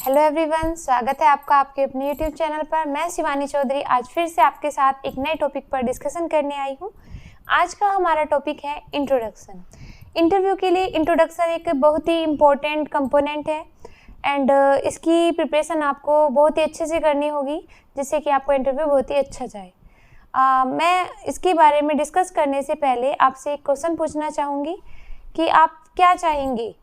Hello everyone, स्वागत है आपका आपके अपने यूट्यूब चैनल पर। मैं शिवानी चौधरी आज फिर से आपके साथ एक नए टॉपिक पर डिस्कशन करने आई हूँ। आज का हमारा टॉपिक है इंट्रोडक्शन। इंटरव्यू के लिए इंट्रोडक्शन एक बहुत ही इम्पोर्टेंट कंपोनेंट है एंड इसकी प्रिपरेशन आपको बहुत ही अच्छे से करनी होगी जिससे कि आपको इंटरव्यू बहुत ही अच्छा जाए। मैं इसके बारे में डिस्कस करने से पहले आपसे एक क्वेश्चन पूछना चाहूँगी कि आप क्या चाहेंगे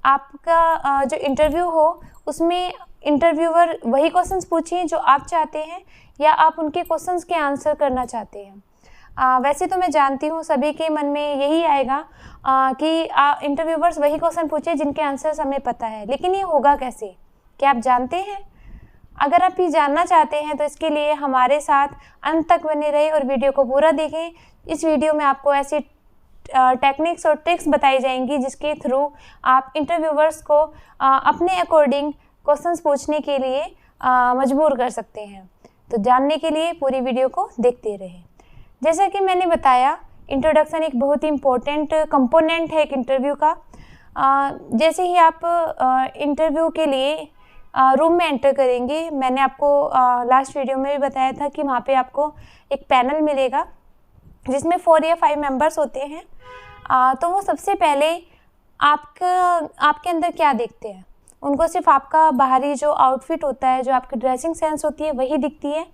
आपका जो इंटरव्यू हो उसमें इंटरव्यूअर वही क्वेश्चंस पूछें जो आप चाहते हैं या आप उनके क्वेश्चंस के आंसर करना चाहते हैं। वैसे तो मैं जानती हूँ सभी के मन में यही आएगा कि इंटरव्यूअर्स वही क्वेश्चन पूछे जिनके आंसर्स हमें पता है, लेकिन ये होगा कैसे, क्या आप जानते हैं? अगर आप ये जानना चाहते हैं तो इसके लिए हमारे साथ अंत तक बने रहे और वीडियो को पूरा देखें। इस वीडियो में आपको ऐसी टेक्निक्स और ट्रिक्स बताई जाएंगी जिसके थ्रू आप इंटरव्यूअर्स को अपने अकॉर्डिंग क्वेश्चंस पूछने के लिए मजबूर कर सकते हैं। तो जानने के लिए पूरी वीडियो को देखते रहें। जैसा कि मैंने बताया, इंट्रोडक्शन एक बहुत ही इम्पोर्टेंट कंपोनेंट है एक इंटरव्यू का। जैसे ही आप इंटरव्यू के लिए रूम में एंटर करेंगे, मैंने आपको लास्ट वीडियो में भी बताया था कि वहाँ पे आपको एक पैनल मिलेगा जिसमें 4 या 5 मेंबर्स होते हैं। तो वो सबसे पहले आपके अंदर क्या देखते हैं, उनको सिर्फ आपका बाहरी जो आउटफिट होता है, जो आपकी ड्रेसिंग सेंस होती है वही दिखती है।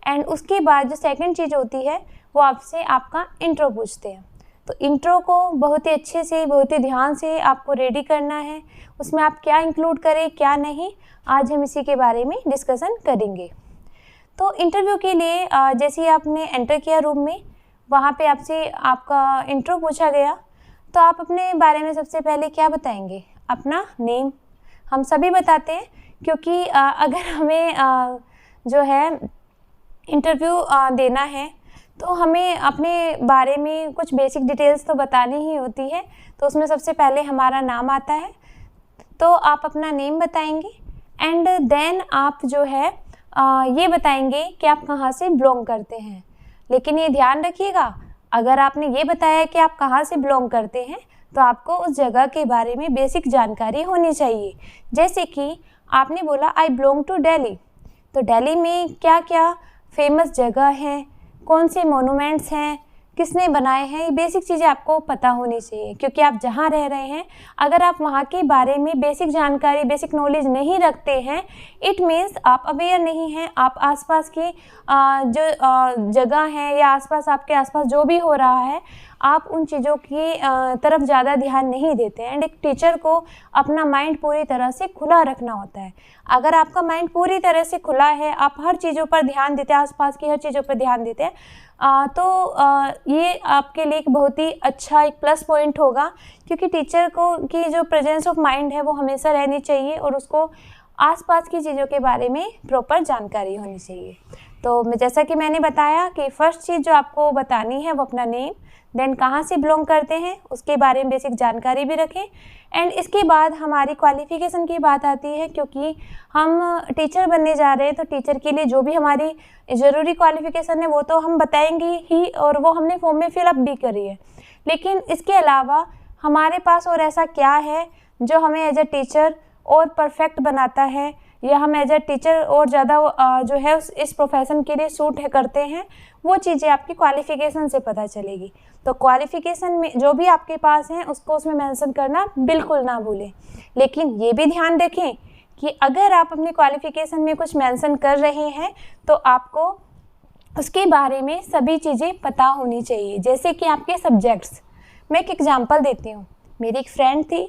एंड उसके बाद जो सेकंड चीज़ होती है वो आपसे आपका इंट्रो पूछते हैं। तो इंट्रो को बहुत ही अच्छे से, बहुत ही ध्यान से आपको रेडी करना है। उसमें आप क्या इंक्लूड करें क्या नहीं, आज हम इसी के बारे में डिस्कशन करेंगे। तो इंटरव्यू के लिए जैसे ही आपने एंटर किया रूम में, वहाँ पे आपसे आपका इंट्रो पूछा गया, तो आप अपने बारे में सबसे पहले क्या बताएंगे? अपना नेम। हम सभी बताते हैं क्योंकि अगर हमें जो है इंटरव्यू देना है तो हमें अपने बारे में कुछ बेसिक डिटेल्स तो बतानी ही होती है। तो उसमें सबसे पहले हमारा नाम आता है, तो आप अपना नेम बताएंगे एंड देन आप जो है ये बताएंगे कि आप कहाँ से बिलोंग करते हैं। लेकिन ये ध्यान रखिएगा, अगर आपने ये बताया कि आप कहाँ से बिलोंग करते हैं तो आपको उस जगह के बारे में बेसिक जानकारी होनी चाहिए। जैसे कि आपने बोला आई बिलोंग टू दिल्ली, तो दिल्ली में क्या क्या फेमस जगह हैं, कौन से मोनूमेंट्स हैं, किसने बनाए हैं, ये बेसिक चीज़ें आपको पता होनी चाहिए। क्योंकि आप जहाँ रह रहे हैं, अगर आप वहाँ के बारे में बेसिक जानकारी, बेसिक नॉलेज नहीं रखते हैं, इट मीन्स आप अवेयर नहीं हैं। आप आसपास की जो जगह है या आसपास आपके आसपास जो भी हो रहा है, आप उन चीज़ों की तरफ ज़्यादा ध्यान नहीं देते हैं। एंड एक टीचर को अपना माइंड पूरी तरह से खुला रखना होता है। अगर आपका माइंड पूरी तरह से खुला है, आप हर चीज़ों पर ध्यान देते हैं, आसपास की हर चीज़ों पर ध्यान देते हैं, तो ये आपके लिए एक बहुत ही अच्छा एक प्लस पॉइंट होगा। क्योंकि टीचर को की जो प्रेजेंस ऑफ माइंड है वो हमेशा रहनी चाहिए और उसको आसपास की चीज़ों के बारे में प्रॉपर जानकारी होनी चाहिए। तो जैसा कि मैंने बताया कि फर्स्ट चीज़ जो आपको बतानी है वो अपना नेम, देन कहाँ से बिलोंग करते हैं उसके बारे में बेसिक जानकारी भी रखें। एंड इसके बाद हमारी क्वालिफ़िकेशन की बात आती है, क्योंकि हम टीचर बनने जा रहे हैं तो टीचर के लिए जो भी हमारी ज़रूरी क्वालिफ़िकेशन है वो तो हम बताएंगे ही, और वो हमने फॉर्म में फिलअप भी करी है। लेकिन इसके अलावा हमारे पास और ऐसा क्या है जो हमें एज ए टीचर और परफेक्ट बनाता है, या हम एज ए टीचर और ज़्यादा जो है इस प्रोफेशन के लिए सूट करते हैं, वो चीज़ें आपकी क्वालिफ़िकेशन से पता चलेगी। तो क्वालिफ़िकेशन में जो भी आपके पास हैं उसको उसमें मेंशन करना बिल्कुल ना भूलें। लेकिन ये भी ध्यान रखें कि अगर आप अपनी क्वालिफ़िकेशन में कुछ मेंशन कर रहे हैं तो आपको उसके बारे में सभी चीज़ें पता होनी चाहिए। जैसे कि आपके सब्जेक्ट्स, मैं एक एग्जांपल देती हूँ। मेरी एक फ्रेंड थी,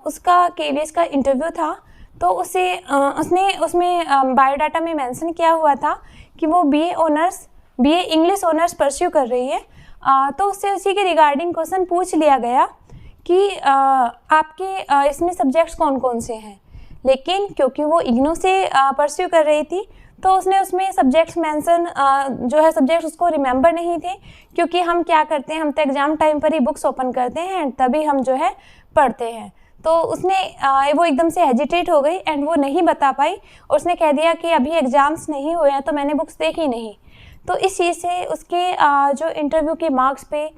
उसका KVS का इंटरव्यू था, तो उसने उसमें बायोडाटा में मेंशन किया हुआ था कि वो BA इंग्लिश ऑनर्स परस्यू कर रही है। तो उससे उसी के रिगार्डिंग क्वेश्चन पूछ लिया गया कि आपके इसमें सब्जेक्ट्स कौन कौन से हैं। लेकिन क्योंकि वो इग्नू से परस्यू कर रही थी तो उसने उसमें सब्जेक्ट्स मेंशन जो है सब्जेक्ट्स उसको रिमेंबर नहीं थे। क्योंकि हम क्या करते हैं, हम तो एग्ज़ाम टाइम पर ही बुक्स ओपन करते हैं तभी हम जो है पढ़ते हैं। तो उसने वो एकदम से हेजिटेट हो गई एंड वो नहीं बता पाई और उसने कह दिया कि अभी एग्ज़ाम्स नहीं हुए हैं तो मैंने बुक्स देखी नहीं। तो इस चीज़ से उसके जो इंटरव्यू के मार्क्स पे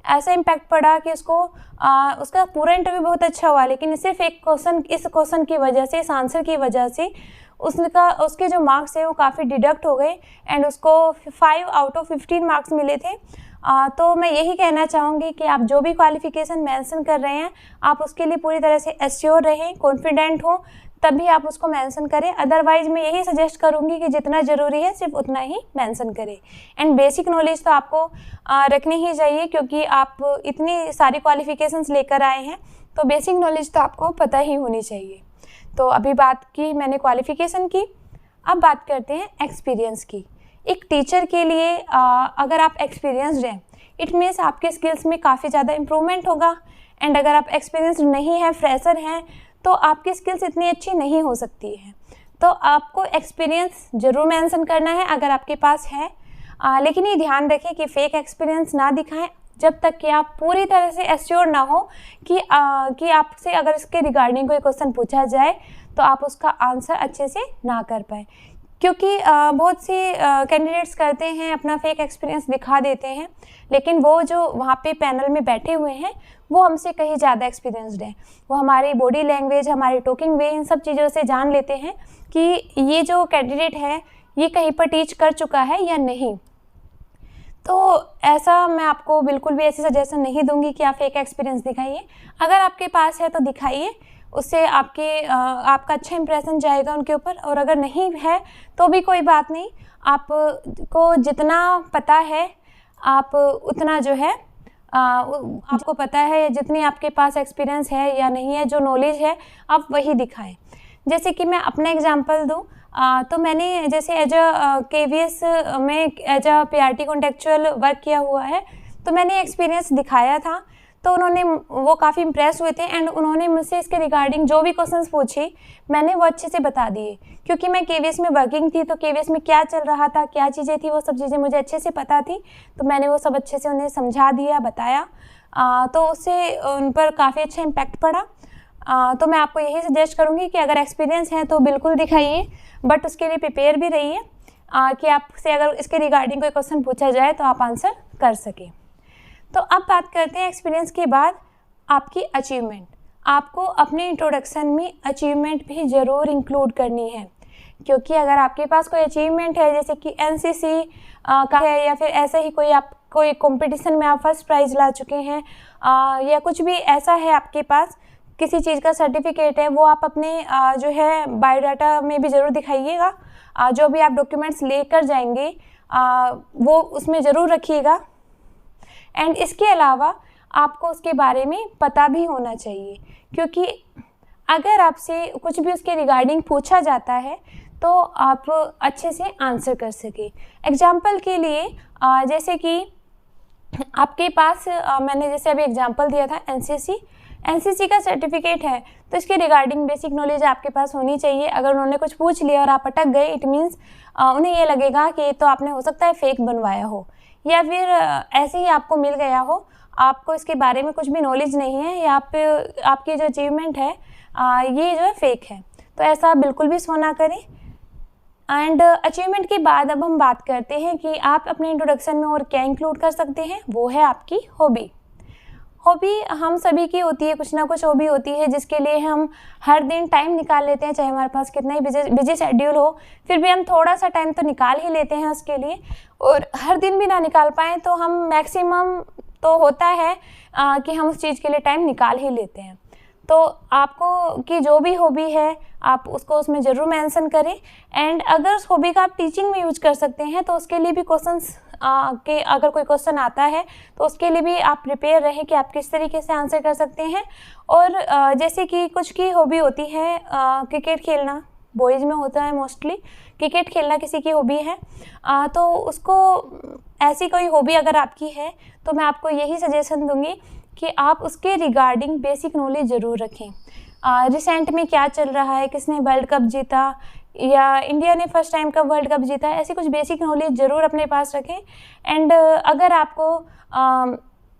ऐसा इम्पैक्ट पड़ा कि उसका पूरा इंटरव्यू बहुत अच्छा हुआ, लेकिन सिर्फ इस क्वेश्चन की वजह से, इस आंसर की वजह से उसके जो मार्क्स है वो काफ़ी डिडक्ट हो गए एंड उसको 5 आउट ऑफ 15 मार्क्स मिले थे। तो मैं यही कहना चाहूँगी कि आप जो भी क्वालिफ़िकेशन मेंशन कर रहे हैं, आप उसके लिए पूरी तरह से एश्योर रहें, कॉन्फिडेंट हों, तभी आप उसको मेंशन करें। अदरवाइज़ मैं यही सजेस्ट करूँगी कि जितना ज़रूरी है सिर्फ उतना ही मेंशन करें। एंड बेसिक नॉलेज तो आपको रखनी ही चाहिए, क्योंकि आप इतनी सारी क्वालिफ़िकेशंस लेकर आए हैं, तो बेसिक नॉलेज तो आपको पता ही होनी चाहिए। तो अभी बात की मैंने क्वालिफ़िकेशन की, अब बात करते हैं एक्सपीरियंस की। एक टीचर के लिए अगर आप एक्सपीरियंसड हैं, इट मीन्स आपके स्किल्स में काफ़ी ज़्यादा इम्प्रूवमेंट होगा। एंड अगर आप एक्सपीरियंसड नहीं हैं, फ्रेशर हैं, तो आपकी स्किल्स इतनी अच्छी नहीं हो सकती है। तो आपको एक्सपीरियंस ज़रूर मेंशन करना है अगर आपके पास है, लेकिन ये ध्यान रखें कि फेक एक्सपीरियंस ना दिखाएं जब तक कि आप पूरी तरह से एश्योर ना हो कि आपसे अगर इसके रिगार्डिंग कोई क्वेश्चन पूछा जाए तो आप उसका आंसर अच्छे से ना कर पाए। क्योंकि बहुत से कैंडिडेट्स करते हैं, अपना फेक एक्सपीरियंस दिखा देते हैं, लेकिन वो जो वहाँ पे पैनल में बैठे हुए हैं वो हमसे कहीं ज़्यादा एक्सपीरियंसड हैं। वो हमारी बॉडी लैंग्वेज, हमारी टॉकिंग वे, इन सब चीज़ों से जान लेते हैं कि ये जो कैंडिडेट है ये कहीं पर टीच कर चुका है या नहीं। तो ऐसा मैं आपको बिल्कुल भी ऐसी सजेशन नहीं दूंगी कि आप फेक एक्सपीरियंस दिखाइए। अगर आपके पास है तो दिखाइए, उससे आपका अच्छा इंप्रेशन जाएगा उनके ऊपर। और अगर नहीं है तो भी कोई बात नहीं, आपको जितना पता है आप उतना जो है आपको पता है, जितनी आपके पास एक्सपीरियंस है या नहीं है, जो नॉलेज है, आप वही दिखाएं। जैसे कि मैं अपना एग्जांपल दूं, तो मैंने जैसे एज अ KVS में as a PRT contractual work किया हुआ है, तो मैंने एक्सपीरियंस दिखाया था। तो वो काफ़ी इम्प्रेस हुए थे एंड उन्होंने मुझसे इसके रिगार्डिंग जो भी क्वेश्चंस पूछे मैंने वो अच्छे से बता दिए। क्योंकि मैं KVS में वर्किंग थी, तो KVS में क्या चल रहा था, क्या चीज़ें थी, वो सब चीज़ें मुझे अच्छे से पता थी, तो मैंने वो सब अच्छे से उन्हें समझा दिया, बताया। तो उससे उन पर काफ़ी अच्छा इम्पैक्ट पड़ा। तो मैं आपको यही सजेस्ट करूँगी कि अगर एक्सपीरियंस है तो बिल्कुल दिखाइए, बट उसके लिए प्रिपेयर भी रहिए कि आपसे अगर इसके रिगार्डिंग कोई क्वेश्चन पूछा जाए तो आप आंसर कर सकें। तो अब बात करते हैं एक्सपीरियंस के बाद आपकी अचीवमेंट। आपको अपने इंट्रोडक्शन में अचीवमेंट भी ज़रूर इंक्लूड करनी है, क्योंकि अगर आपके पास कोई अचीवमेंट है, जैसे कि NCC का है, या फिर ऐसे ही कोई कंपटीशन में आप फर्स्ट प्राइज़ ला चुके हैं, या कुछ भी ऐसा है आपके पास, किसी चीज़ का सर्टिफिकेट है, वो आप अपने जो है बायोडाटा में भी ज़रूर दिखाइएगा। जो भी आप डॉक्यूमेंट्स लेकर जाएंगे वो उसमें ज़रूर रखिएगा। एंड इसके अलावा आपको उसके बारे में पता भी होना चाहिए, क्योंकि अगर आपसे कुछ भी उसके रिगार्डिंग पूछा जाता है तो आप अच्छे से आंसर कर सके। एग्जाम्पल के लिए जैसे कि आपके पास मैंने जैसे अभी एग्जाम्पल दिया था NCC का सर्टिफिकेट है, तो इसके रिगार्डिंग बेसिक नॉलेज आपके पास होनी चाहिए। अगर उन्होंने कुछ पूछ लिया और आप अटक गए, इट मीन्स उन्हें ये लगेगा कि तो आपने हो सकता है फेक बनवाया हो, या फिर ऐसे ही आपको मिल गया हो, आपको इसके बारे में कुछ भी नॉलेज नहीं है, या आपकी जो अचीवमेंट है ये जो है फेक है। तो ऐसा बिल्कुल भी सो ना करें। एंड अचीवमेंट के बाद अब हम बात करते हैं कि आप अपने इंट्रोडक्शन में और क्या इंक्लूड कर सकते हैं। वो है आपकी हॉबी। हॉबी हम सभी की होती है, कुछ ना कुछ हॉबी होती है जिसके लिए हम हर दिन टाइम निकाल लेते हैं, चाहे हमारे पास कितना ही बिजी शेड्यूल हो, फिर भी हम थोड़ा सा टाइम तो निकाल ही लेते हैं उसके लिए। और हर दिन भी ना निकाल पाएँ तो हम मैक्सिमम तो होता है कि हम उस चीज़ के लिए टाइम निकाल ही लेते हैं। तो आपको कि जो भी हॉबी है आप उसको उसमें ज़रूर मेंशन करें। एंड अगर उस हॉबी का आप टीचिंग में यूज कर सकते हैं तो उसके लिए भी क्वेश्चंस के अगर कोई क्वेश्चन आता है तो उसके लिए भी आप प्रिपेयर रहें कि आप किस तरीके से आंसर कर सकते हैं। और जैसे कि कुछ की हॉबी होती है क्रिकेट खेलना, बॉयज़ में होता है मोस्टली, क्रिकेट खेलना किसी की हॉबी है, तो उसको ऐसी कोई हॉबी अगर आपकी है तो मैं आपको यही सजेशन दूंगी कि आप उसके रिगार्डिंग बेसिक नॉलेज ज़रूर रखें। रिसेंट में क्या चल रहा है, किसने वर्ल्ड कप जीता, या इंडिया ने फर्स्ट टाइम कब वर्ल्ड कप जीता, ऐसी कुछ बेसिक नॉलेज ज़रूर अपने पास रखें। एंड अगर आपको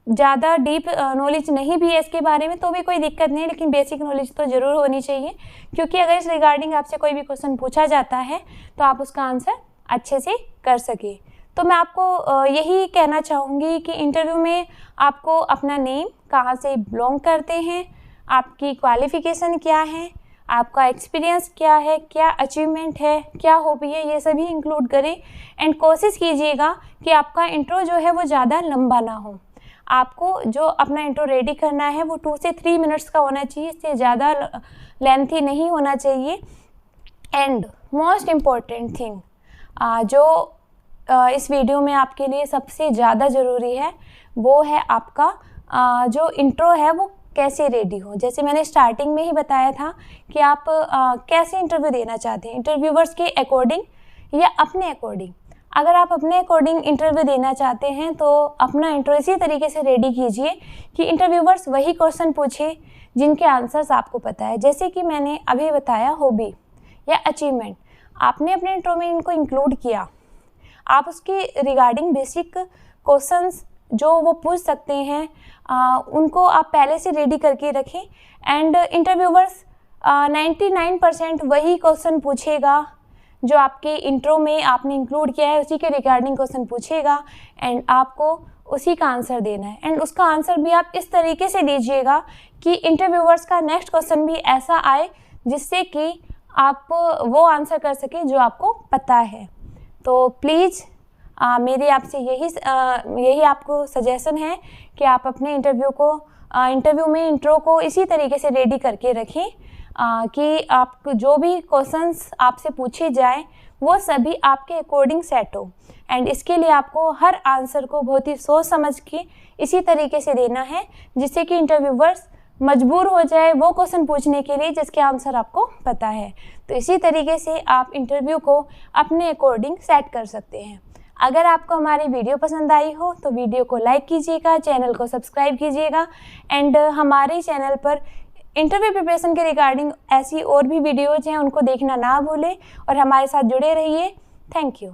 ज़्यादा डीप नॉलेज नहीं भी है इसके बारे में तो भी कोई दिक्कत नहीं है, लेकिन बेसिक नॉलेज तो ज़रूर होनी चाहिए, क्योंकि अगर इस रिगार्डिंग आपसे कोई भी क्वेश्चन पूछा जाता है तो आप उसका आंसर अच्छे से कर सकें। तो मैं आपको यही कहना चाहूँगी कि इंटरव्यू में आपको अपना नेम, कहाँ से बिलोंग करते हैं, आपकी क्वालिफ़िकेशन क्या है, आपका एक्सपीरियंस क्या है, क्या अचीवमेंट है, क्या हॉबी है, ये सभी इंक्लूड करें। एंड कोशिश कीजिएगा कि आपका इंट्रो जो है वो ज़्यादा लंबा ना हो। आपको जो अपना इंट्रो रेडी करना है वो 2 से 3 मिनट्स का होना चाहिए, इससे ज़्यादा लेंथी नहीं होना चाहिए। एंड मोस्ट इम्पॉर्टेंट थिंग जो इस वीडियो में आपके लिए सबसे ज़्यादा ज़रूरी है वो है आपका जो इंट्रो है वो कैसे रेडी हो। जैसे मैंने स्टार्टिंग में ही बताया था कि आप कैसे इंटरव्यू देना चाहते हैं, इंटरव्यूवर्स के अकॉर्डिंग या अपने अकॉर्डिंग। अगर आप अपने अकॉर्डिंग इंटरव्यू देना चाहते हैं तो अपना इंट्रो इसी तरीके से रेडी कीजिए कि इंटरव्यूवर्स वही क्वेश्चन पूछे जिनके आंसर्स आपको पता है। जैसे कि मैंने अभी बताया हॉबी या अचीवमेंट, आपने अपने इंट्रो में इनको इंक्लूड किया, आप उसके रिगार्डिंग बेसिक क्वेश्चंस जो वो पूछ सकते हैं उनको आप पहले से रेडी करके रखें। एंड इंटरव्यूवर्स 99% वही क्वेश्चन पूछेगा जो आपके इंट्रो में आपने इंक्लूड किया है, उसी के रिगार्डिंग क्वेश्चन पूछेगा एंड आपको उसी का आंसर देना है। एंड उसका आंसर भी आप इस तरीके से दीजिएगा कि इंटरव्यूवर्स का नेक्स्ट क्वेश्चन भी ऐसा आए जिससे कि आप वो आंसर कर सकें जो आपको पता है। तो प्लीज़ मेरी आपसे यही आपको सजेशन है कि आप अपने इंटरव्यू में इंट्रो को इसी तरीके से रेडी करके रखें कि आप जो भी क्वेश्चंस आपसे पूछे जाए वो सभी आपके अकॉर्डिंग सेट हो। एंड इसके लिए आपको हर आंसर को बहुत ही सोच समझ के इसी तरीके से देना है जिससे कि इंटरव्यूवर्स मजबूर हो जाए वो क्वेश्चन पूछने के लिए जिसके आंसर आपको पता है। तो इसी तरीके से आप इंटरव्यू को अपने अकॉर्डिंग सेट कर सकते हैं। अगर आपको हमारी वीडियो पसंद आई हो तो वीडियो को लाइक कीजिएगा, चैनल को सब्सक्राइब कीजिएगा एंड हमारे चैनल पर इंटरव्यू प्रिपरेशन के रिगार्डिंग ऐसी और भी वीडियोज़ हैं उनको देखना ना भूलें और हमारे साथ जुड़े रहिए। Thank you.